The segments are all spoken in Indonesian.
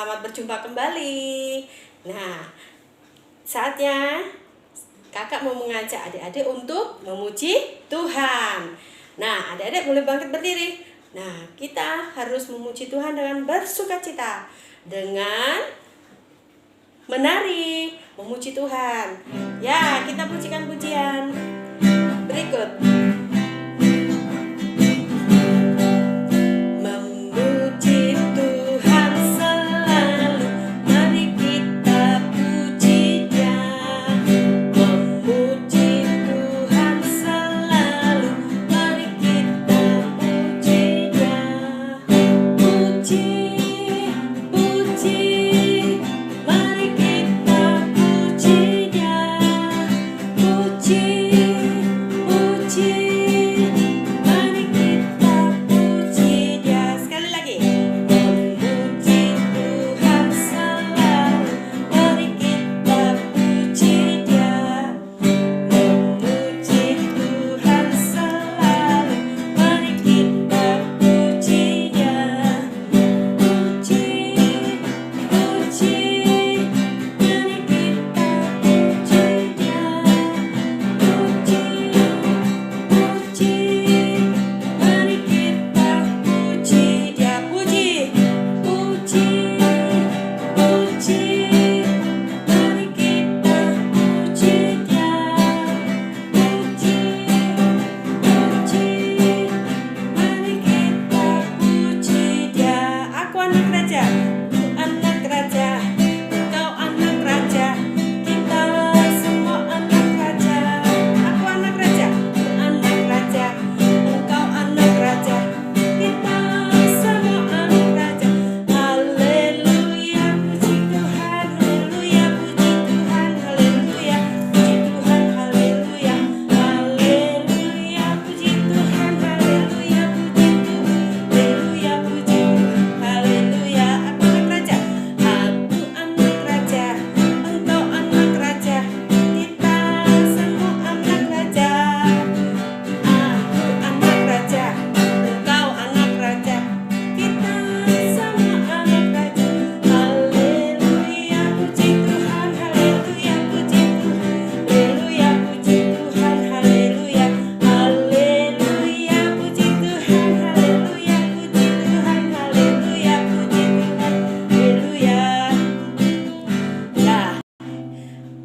selamat berjumpa kembali. Nah, saatnya kakak mau mengajak adik-adik untuk memuji Tuhan. Nah, adik-adik boleh bangkit berdiri. Nah, kita harus memuji Tuhan dengan bersukacita, dengan menari, memuji Tuhan. Ya, kita pujikan pujian berikut.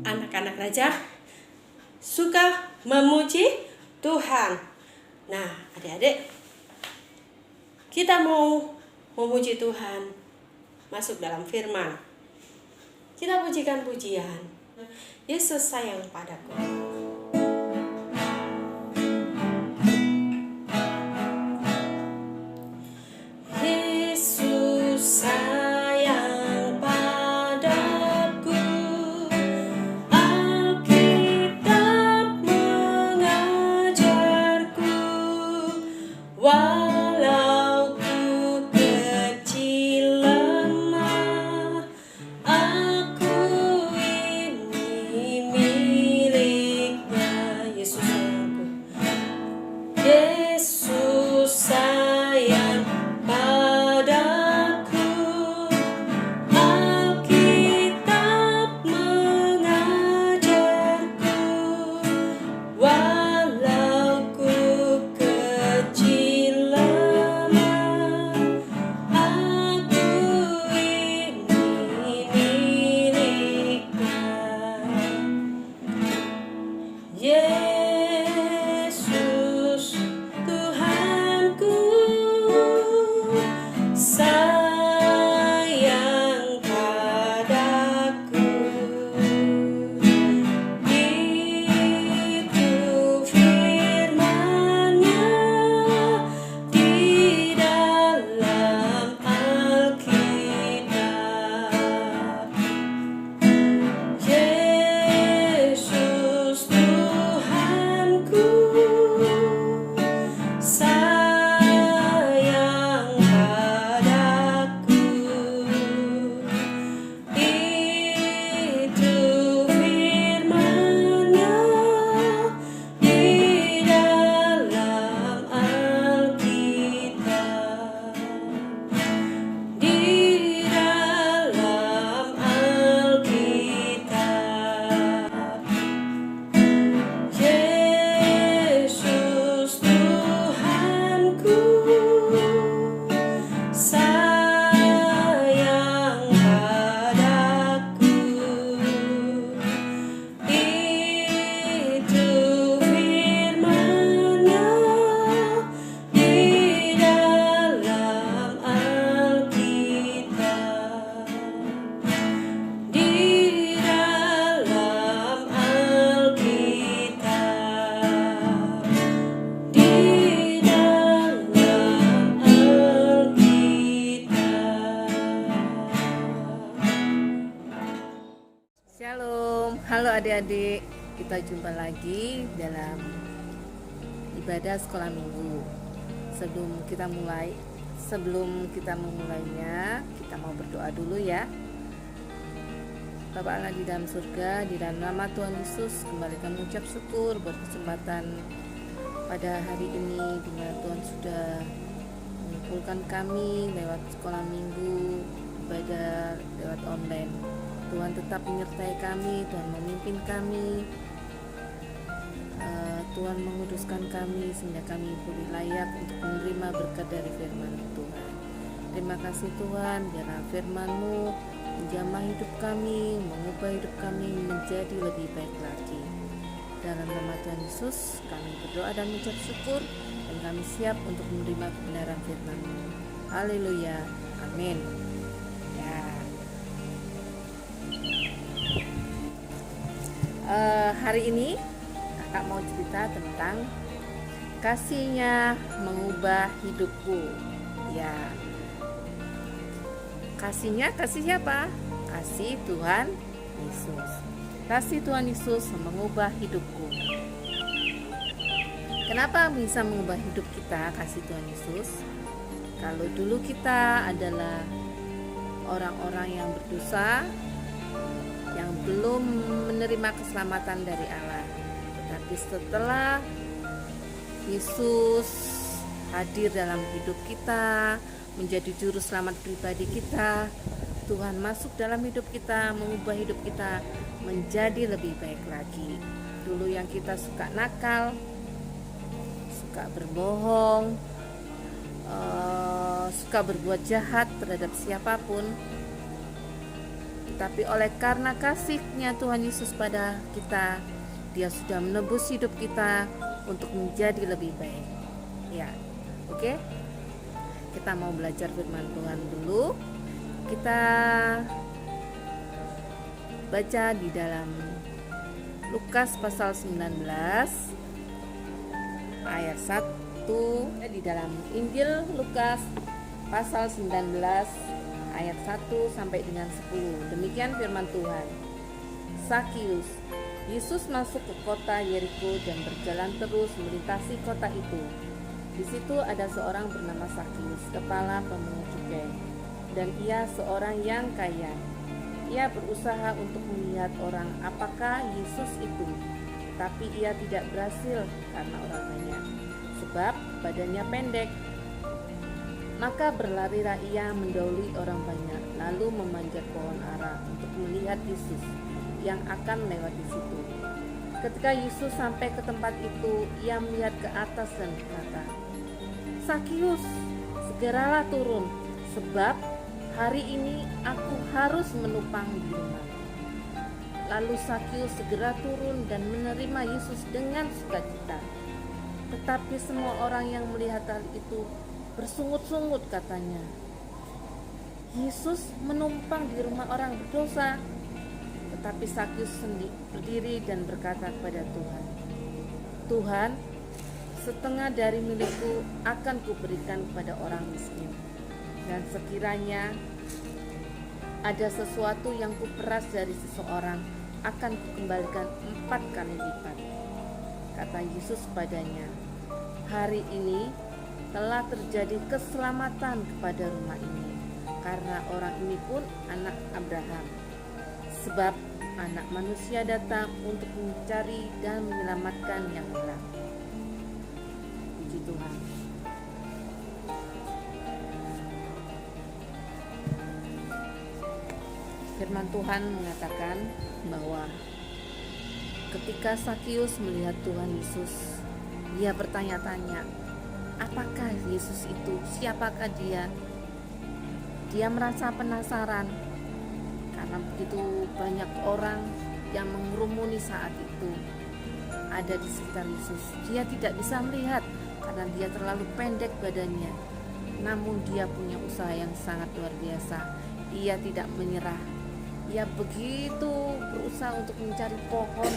Anak-anak raja suka memuji Tuhan. Nah, adik-adik, kita mau memuji Tuhan, masuk dalam firman. Kita pujikan pujian, Yesus sayang padaku. Yesus sayang padaku, Alkitab mengajarku, walau ku kecil lemah, aku ini milik Halo adik-adik, kita jumpa lagi dalam ibadah sekolah minggu. Sebelum kita memulainya, kita mau berdoa dulu ya. Bapa Allah di dalam surga, di dalam nama Tuhan Yesus, kembali kami ucap syukur buat kesempatan pada hari ini, di mana Tuhan sudah mengumpulkan kami lewat sekolah minggu, ibadah lewat online. Tuhan tetap menyertai kami, Tuhan memimpin kami, Tuhan menguduskan kami sehingga kami boleh layak untuk menerima berkat dari firman Tuhan. Terima kasih Tuhan, biarlah firman-Mu menjamah hidup kami, mengubah hidup kami menjadi lebih baik lagi. Dalam nama Tuhan Yesus kami berdoa dan mengucap syukur, dan kami siap untuk menerima kebenaran firman-Mu. Haleluya, amin. Hari ini kakak mau cerita tentang kasih-Nya mengubah hidupku. Ya, kasih-Nya, kasih siapa? Kasih Tuhan Yesus. Kasih Tuhan Yesus mengubah hidupku. Kenapa bisa mengubah hidup kita kasih Tuhan Yesus? Kalau dulu kita adalah orang-orang yang berdosa, yang belum menerima keselamatan dari Allah. Tapi setelah Yesus hadir dalam hidup kita, menjadi juru selamat pribadi kita, Tuhan masuk dalam hidup kita, mengubah hidup kita menjadi lebih baik lagi. Dulu yang kita suka nakal, suka berbohong, suka berbuat jahat terhadap siapapun, tapi oleh karena kasih-Nya Tuhan Yesus pada kita, Dia sudah menebus hidup kita untuk menjadi lebih baik. Ya, oke. Kita mau belajar firman Tuhan dulu. Kita baca di dalam Lukas pasal 19 ayat 1, di dalam Injil Lukas pasal 19 ayat 1 sampai dengan 10. Demikian firman Tuhan. Sakius. Yesus masuk ke kota Yeriko dan berjalan terus melintasi kota itu. Di situ ada seorang bernama Sakius, kepala pemungut cukai, dan ia seorang yang kaya. Ia berusaha untuk melihat orang apakah Yesus itu, tapi ia tidak berhasil karena orang banyak, sebab badannya pendek. Maka berlarilah ia mendahului orang banyak, lalu memanjat pohon ara untuk melihat Yesus yang akan lewat di situ. Ketika Yesus sampai ke tempat itu, ia melihat ke atas dan berkata, "Sakius, segeralah turun, sebab hari ini aku harus menumpang di rumah." Lalu Sakius segera turun dan menerima Yesus dengan sukacita. Tetapi semua orang yang melihat hal itu bersungut-sungut, katanya, "Yesus menumpang di rumah orang berdosa." Tetapi Sakius berdiri dan berkata kepada Tuhan, "Tuhan, setengah dari milikku akan kuberikan kepada orang miskin, dan sekiranya ada sesuatu yang kuperas dari seseorang, akan kukembalikan 4 kali lipat." Kata Yesus padanya, "Hari ini telah terjadi keselamatan kepada rumah ini, karena orang ini pun anak Abraham. Sebab Anak Manusia datang untuk mencari dan menyelamatkan yang hilang." Puji Tuhan. Firman Tuhan mengatakan bahwa ketika Sakius melihat Tuhan Yesus, dia bertanya-tanya, apakah Yesus itu? Siapakah dia? Dia merasa penasaran karena begitu banyak orang yang mengerumuni saat itu ada di sekitar Yesus. Dia tidak bisa melihat karena dia terlalu pendek badannya. Namun dia punya usaha yang sangat luar biasa. Ia tidak menyerah. Ia begitu berusaha untuk mencari pohon.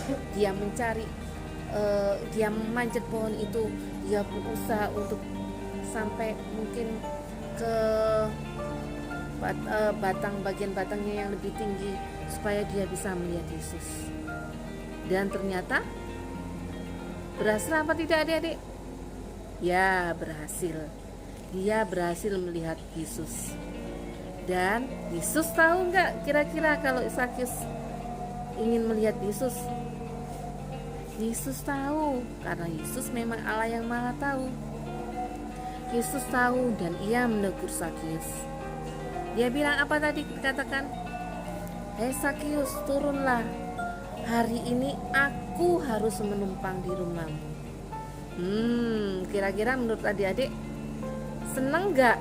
Dia memanjat pohon itu. Dia berusaha untuk sampai mungkin ke bagian batangnya yang lebih tinggi supaya dia bisa melihat Yesus. Dan ternyata berhasil apa tidak adik-adik? Ya, berhasil. Dia berhasil melihat Yesus. Dan Yesus tahu nggak kira-kira kalau Sakyus ingin melihat Yesus? Yesus tahu, karena Yesus memang Allah yang Maha Tahu. Yesus tahu dan ia menegur Sakyus. Dia bilang apa tadi dikatakan? Hei Sakyus, turunlah. Hari ini aku harus menumpang di rumahmu. Kira-kira menurut adik-adik, senang gak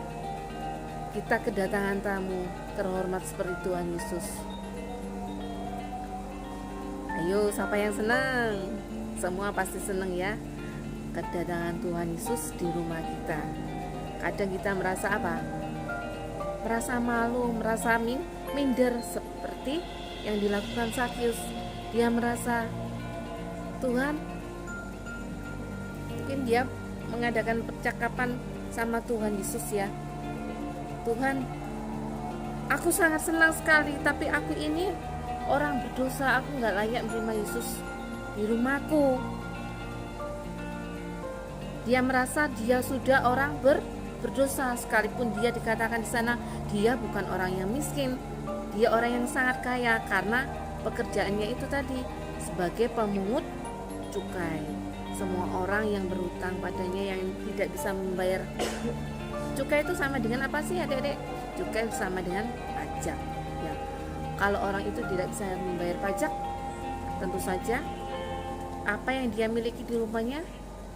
kita kedatangan tamu terhormat seperti Tuhan Yesus? Ayo, siapa yang senang? Semua pasti senang ya, kedatangan Tuhan Yesus di rumah kita. Kadang kita merasa apa? Merasa malu, merasa minder seperti yang dilakukan Sakyus. Dia merasa, Tuhan, mungkin dia mengadakan percakapan sama Tuhan Yesus ya. Tuhan, aku sangat senang sekali, tapi aku ini orang berdosa, aku gak layak menerima Yesus di rumahku. Dia merasa dia sudah orang berdosa, sekalipun dia dikatakan di sana dia bukan orang yang miskin, dia orang yang sangat kaya karena pekerjaannya itu tadi sebagai pemungut cukai. Semua orang yang berhutang padanya yang tidak bisa membayar cukai itu sama dengan apa sih adik-adik? Cukai sama dengan pajak ya. Kalau orang itu tidak bisa membayar pajak, tentu saja apa yang dia miliki di rumahnya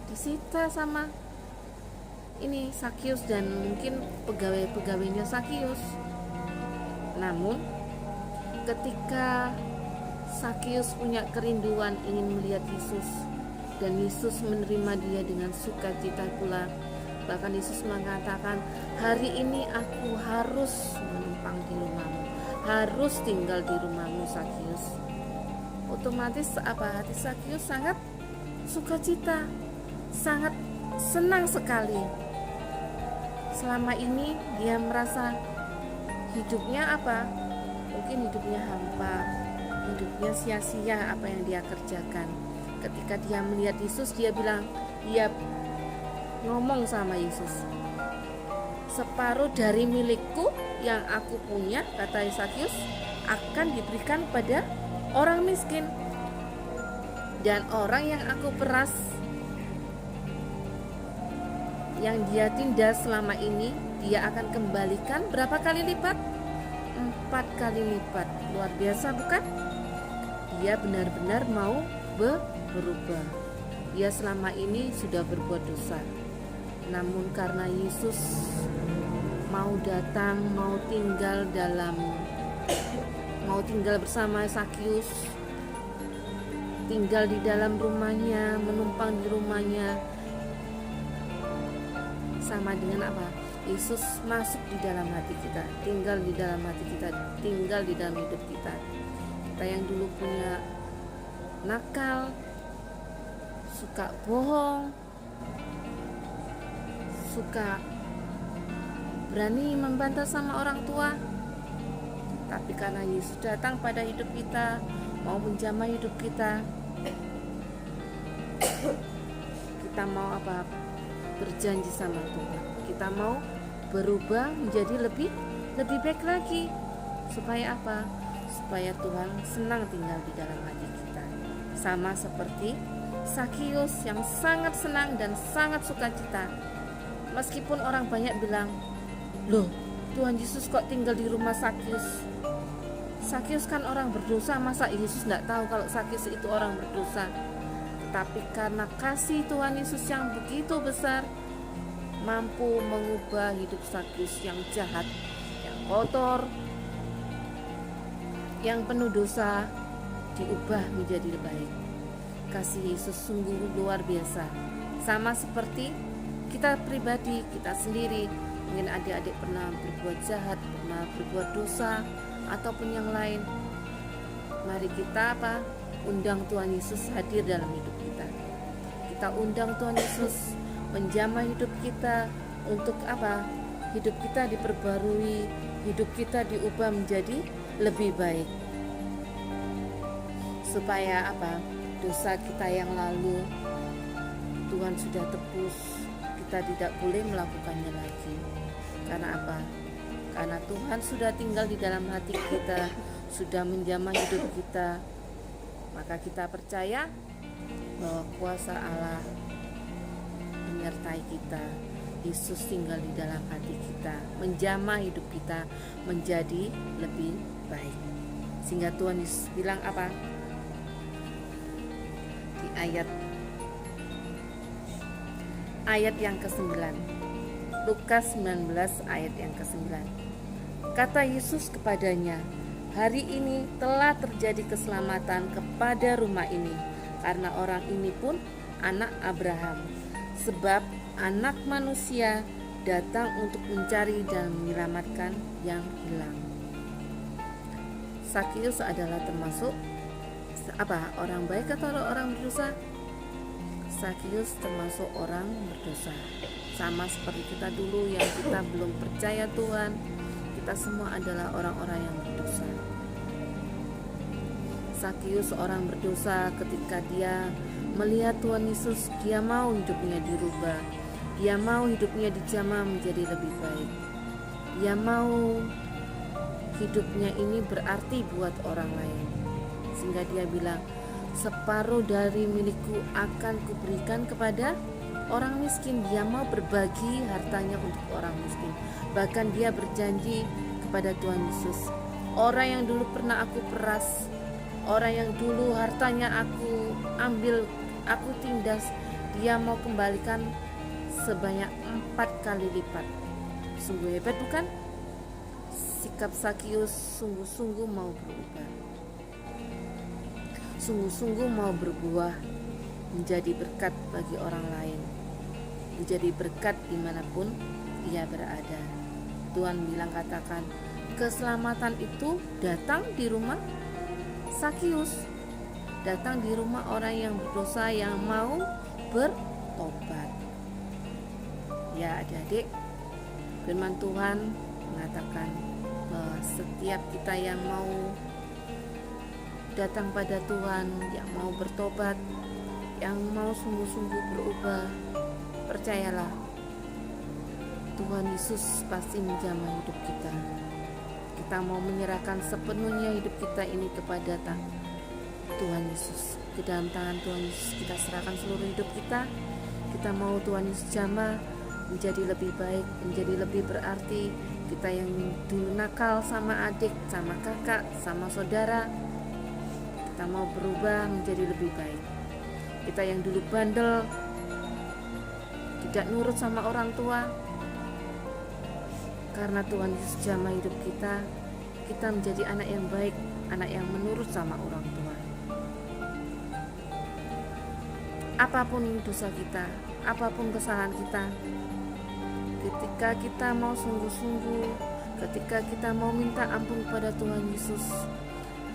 disita sama ini Sakyus dan mungkin pegawai-pegawainya Sakyus. Namun ketika Sakyus punya kerinduan ingin melihat Yesus, dan Yesus menerima dia dengan sukacita pula. Bahkan Yesus mengatakan, hari ini aku harus menumpang di rumahmu, harus tinggal di rumahmu Sakyus. Otomatis apa? Hati Sakyus sangat sukacita, sangat senang sekali. Selama ini dia merasa hidupnya apa? Mungkin hidupnya hampa, hidupnya sia-sia apa yang dia kerjakan. Ketika dia melihat Yesus, dia bilang, dia ngomong sama Yesus, separuh dari milikku yang aku punya, kata Sakyus, akan diberikan pada orang miskin, dan orang yang aku peras, yang dia tindas selama ini, dia akan kembalikan berapa kali lipat? 4 kali lipat. Luar biasa bukan? Dia benar-benar mau berubah. Dia selama ini sudah berbuat dosa, namun karena Yesus mau datang, mau tinggal bersama Sakyus, tinggal di dalam rumahnya, menumpang di rumahnya, sama dengan apa? Yesus masuk di dalam hati kita, tinggal di dalam hati kita, tinggal di dalam hidup kita. Kita yang dulu punya nakal, suka bohong, suka berani membantah sama orang tua, tapi karena Yesus datang pada hidup kita, mau menjamah hidup kita, kita mau apa? Berjanji sama Tuhan, kita mau berubah menjadi lebih baik lagi. Supaya apa? Supaya Tuhan senang tinggal di dalam hati kita. Sama seperti Sakyus yang sangat senang dan sangat sukacita. Meskipun orang banyak bilang, loh, Tuhan Yesus kok tinggal di rumah Sakyus? Sakyus kan orang berdosa, masa Yesus tidak tahu kalau Sakyus itu orang berdosa? Tetapi karena kasih Tuhan Yesus yang begitu besar, mampu mengubah hidup Sakyus yang jahat, yang kotor, yang penuh dosa, diubah menjadi baik. Kasih Yesus sungguh luar biasa. Sama seperti kita pribadi, kita sendiri. Mungkin adik-adik pernah berbuat jahat, pernah berbuat dosa, ataupun yang lain. Mari kita apa? Undang Tuhan Yesus hadir dalam hidup kita. Kita undang Tuhan Yesus menjamah hidup kita. Untuk apa? Hidup kita diperbarui, hidup kita diubah menjadi lebih baik. Supaya apa? dosa kita yang lalu Tuhan sudah tebus, kita tidak boleh melakukannya lagi. Karena apa? Karena Tuhan sudah tinggal di dalam hati kita, sudah menjamah hidup kita. Maka kita percaya bahwa kuasa Allah menyertai kita. Yesus tinggal di dalam hati kita, menjamah hidup kita menjadi lebih baik. Sehingga Tuhan Yesus bilang apa? Di ayat yang ke-9, Lukas 19 ayat yang ke-9. Kata Yesus kepadanya, hari ini telah terjadi keselamatan kepada rumah ini, karena orang ini pun anak Abraham. Sebab anak manusia datang untuk mencari dan menyelamatkan yang hilang. Sakius adalah termasuk orang baik atau orang berdosa? Sakius termasuk orang berdosa. Sama seperti kita dulu yang kita belum percaya Tuhan. Kita semua adalah orang-orang yang berdosa. Sakius orang berdosa ketika dia melihat Tuhan Yesus, dia mau hidupnya dirubah. Dia mau hidupnya dijamah menjadi lebih baik. Dia mau hidupnya ini berarti buat orang lain. Sehingga dia bilang, separuh dari milikku akan kuberikan kepada orang miskin. Dia mau berbagi hartanya untuk orang miskin. Bahkan dia berjanji kepada Tuhan Yesus, orang yang dulu pernah aku peras, orang yang dulu hartanya aku ambil, aku tindas, dia mau kembalikan sebanyak 4 kali lipat. Sungguh hebat bukan? Sikap Sakius sungguh-sungguh mau berubah, sungguh-sungguh mau berbuah menjadi berkat bagi orang lain, menjadi berkat dimanapun ia berada. Tuhan bilang, katakan, keselamatan itu datang di rumah Sakius, datang di rumah orang yang berdosa yang mau bertobat. Ya adik-adik, firman Tuhan mengatakan bahwa setiap kita yang mau datang pada Tuhan, yang mau bertobat, yang mau sungguh-sungguh berubah, percayalah Tuhan Yesus pasti menjamah hidup kita. Kita mau menyerahkan sepenuhnya hidup kita ini kepada Tuhan Yesus. Ke dalam tangan Tuhan Yesus kita serahkan seluruh hidup kita. Kita mau Tuhan Yesus jamah menjadi lebih baik, menjadi lebih berarti. Kita yang dulu nakal sama adik, sama kakak, sama saudara, kita mau berubah menjadi lebih baik. Kita yang dulu bandel, tidak nurut sama orang tua, karena Tuhan Yesus jamah hidup kita, kita menjadi anak yang baik, anak yang menurut sama orang tua. Apapun dosa kita, apapun kesalahan kita, ketika kita mau sungguh-sungguh, ketika kita mau minta ampun kepada Tuhan Yesus,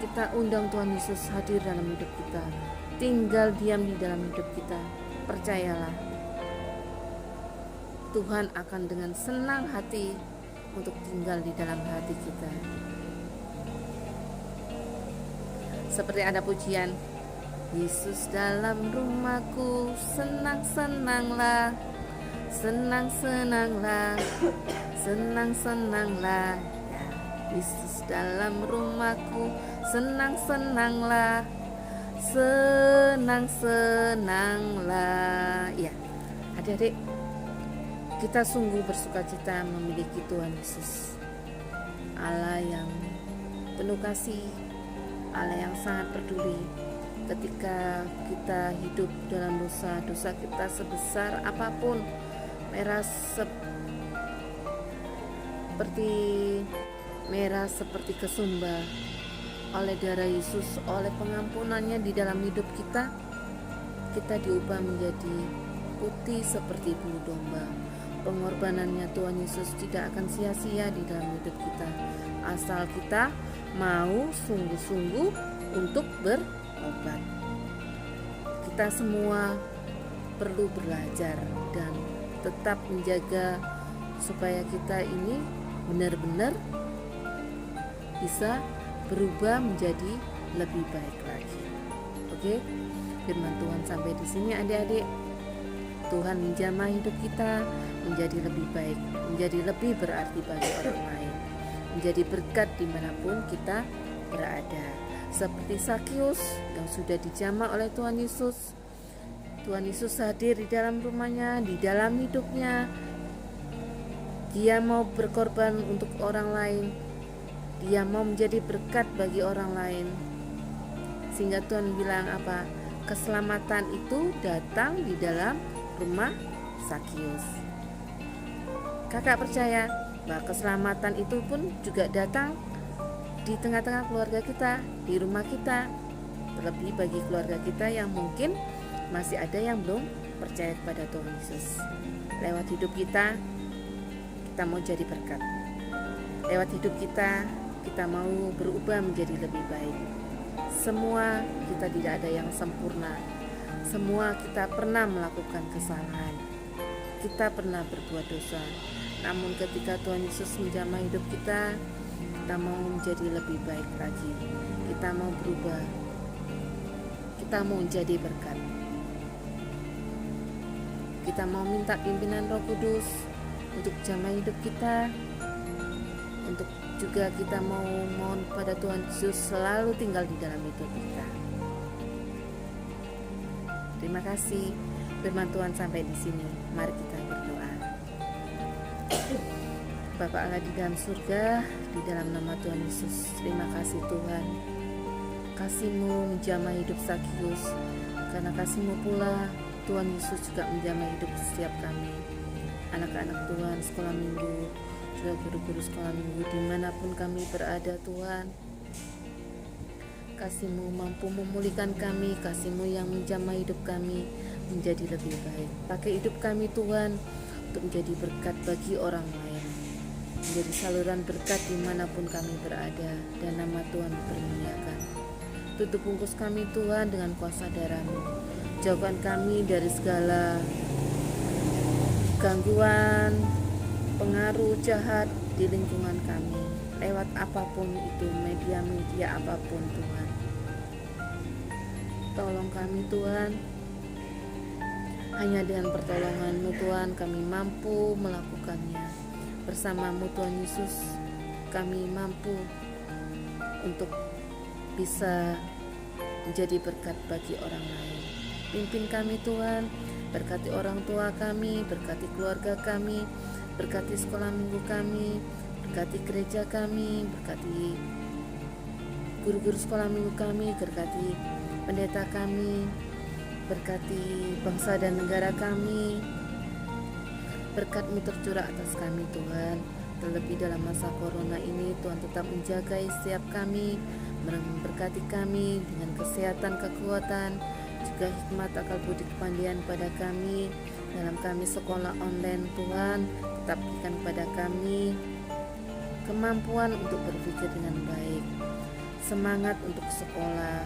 kita undang Tuhan Yesus hadir dalam hidup kita, tinggal diam di dalam hidup kita. Percayalah, Tuhan akan dengan senang hati untuk tinggal di dalam hati kita. Seperti ada pujian, Yesus dalam rumahku, senang-senanglah, senang-senanglah, senang-senanglah. Yesus dalam rumahku, senang-senanglah, senang-senanglah. Ya, adik-adik, kita sungguh bersukacita memiliki Tuhan Yesus, Allah yang penuh kasih, Allah yang sangat peduli. Ketika kita hidup dalam dosa kita sebesar apapun, merah seperti kesumba, oleh darah Yesus, oleh pengampunannya di dalam hidup kita diubah menjadi putih seperti bulu domba. Pengorbanannya Tuhan Yesus tidak akan sia-sia di dalam hidup kita, asal kita mau sungguh-sungguh untuk berobat. Kita semua perlu belajar dan tetap menjaga supaya kita ini benar-benar bisa berubah menjadi lebih baik lagi. Oke? firman Tuhan sampai di sini adik-adik. Tuhan menjamah hidup kita menjadi lebih baik, menjadi lebih berarti bagi orang lain, menjadi berkat dimanapun kita berada. Seperti Sakius yang sudah dijamah oleh Tuhan Yesus. Tuhan Yesus hadir di dalam rumahnya, di dalam hidupnya. Dia mau berkorban untuk orang lain. Dia mau menjadi berkat bagi orang lain. Sehingga Tuhan bilang apa? Keselamatan itu datang di dalam rumah Sakius. Kakak percaya bahwa keselamatan itu pun juga datang di tengah-tengah keluarga kita, di rumah kita. Terlebih bagi keluarga kita yang mungkin masih ada yang belum percaya kepada Tuhan Yesus. Lewat hidup kita mau jadi berkat. Lewat hidup kita mau berubah menjadi lebih baik. Semua kita tidak ada yang sempurna. Semua kita pernah melakukan kesalahan. Kita pernah berbuat dosa. Namun ketika Tuhan Yesus menjamah hidup kita mau menjadi lebih baik lagi. Kita mau berubah. Kita mau menjadi berkat. Kita mau minta pimpinan Roh Kudus untuk jamah hidup kita. Untuk juga kita mau mohon kepada Tuhan Yesus selalu tinggal di dalam hidup kita. Terima kasih. Firman Tuhan sampai di sini. Mari kita berdoa. Bapa Allah di dalam surga, di dalam nama Tuhan Yesus, terima kasih Tuhan. Kasih-Mu menjamah hidup Sakius, karena kasih-Mu pula Tuhan Yesus juga menjamah hidup setiap kami. Anak-anak Tuhan sekolah minggu, juga guru-guru sekolah minggu dimanapun kami berada Tuhan. Kasih-Mu mampu memulihkan kami, kasih-Mu yang menjamah hidup kami menjadi lebih baik. Pakai hidup kami Tuhan untuk menjadi berkat bagi orang lain, menjadi saluran berkat dimanapun kami berada, dan nama Tuhan dipermuliakan. Tutup bungkus kami Tuhan dengan kuasa darah-Mu. Jauhkan kami dari segala gangguan, pengaruh jahat di lingkungan kami, lewat apapun itu, media-media apapun Tuhan. Tolong kami Tuhan. Hanya dengan pertolongan-Mu Tuhan kami mampu melakukannya. Bersama-Mu Tuhan Yesus kami mampu untuk bisa menjadi berkat bagi orang lain. Pimpin kami Tuhan, berkati orang tua kami, berkati keluarga kami, berkati sekolah minggu kami, berkati gereja kami, berkati guru-guru sekolah minggu kami, berkati pendeta kami, berkati bangsa dan negara kami. Berkat-Mu tercurah atas kami Tuhan. Terlebih dalam masa corona ini Tuhan tetap menjaga setiap kami, memberkati kami dengan kesehatan, kekuatan, juga hikmat, akal budi, kepandaian pada kami dalam kami sekolah online Tuhan. Tetap berikan kepada kami kemampuan untuk berpikir dengan baik, semangat untuk sekolah,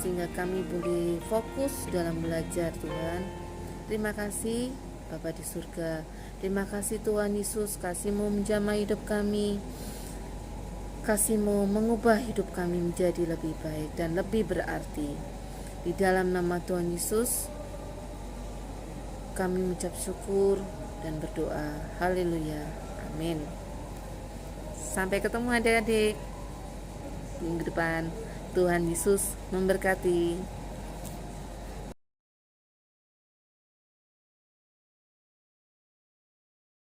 sehingga kami boleh fokus dalam belajar Tuhan. Terima kasih Bapa di surga. Terima kasih Tuhan Yesus, kasih-Mu menjamah hidup kami. Kasih-Mu mengubah hidup kami menjadi lebih baik dan lebih berarti. Di dalam nama Tuhan Yesus kami mengucap syukur dan berdoa. Haleluya. Amin. Sampai ketemu adik-adik minggu depan. Tuhan Yesus memberkati.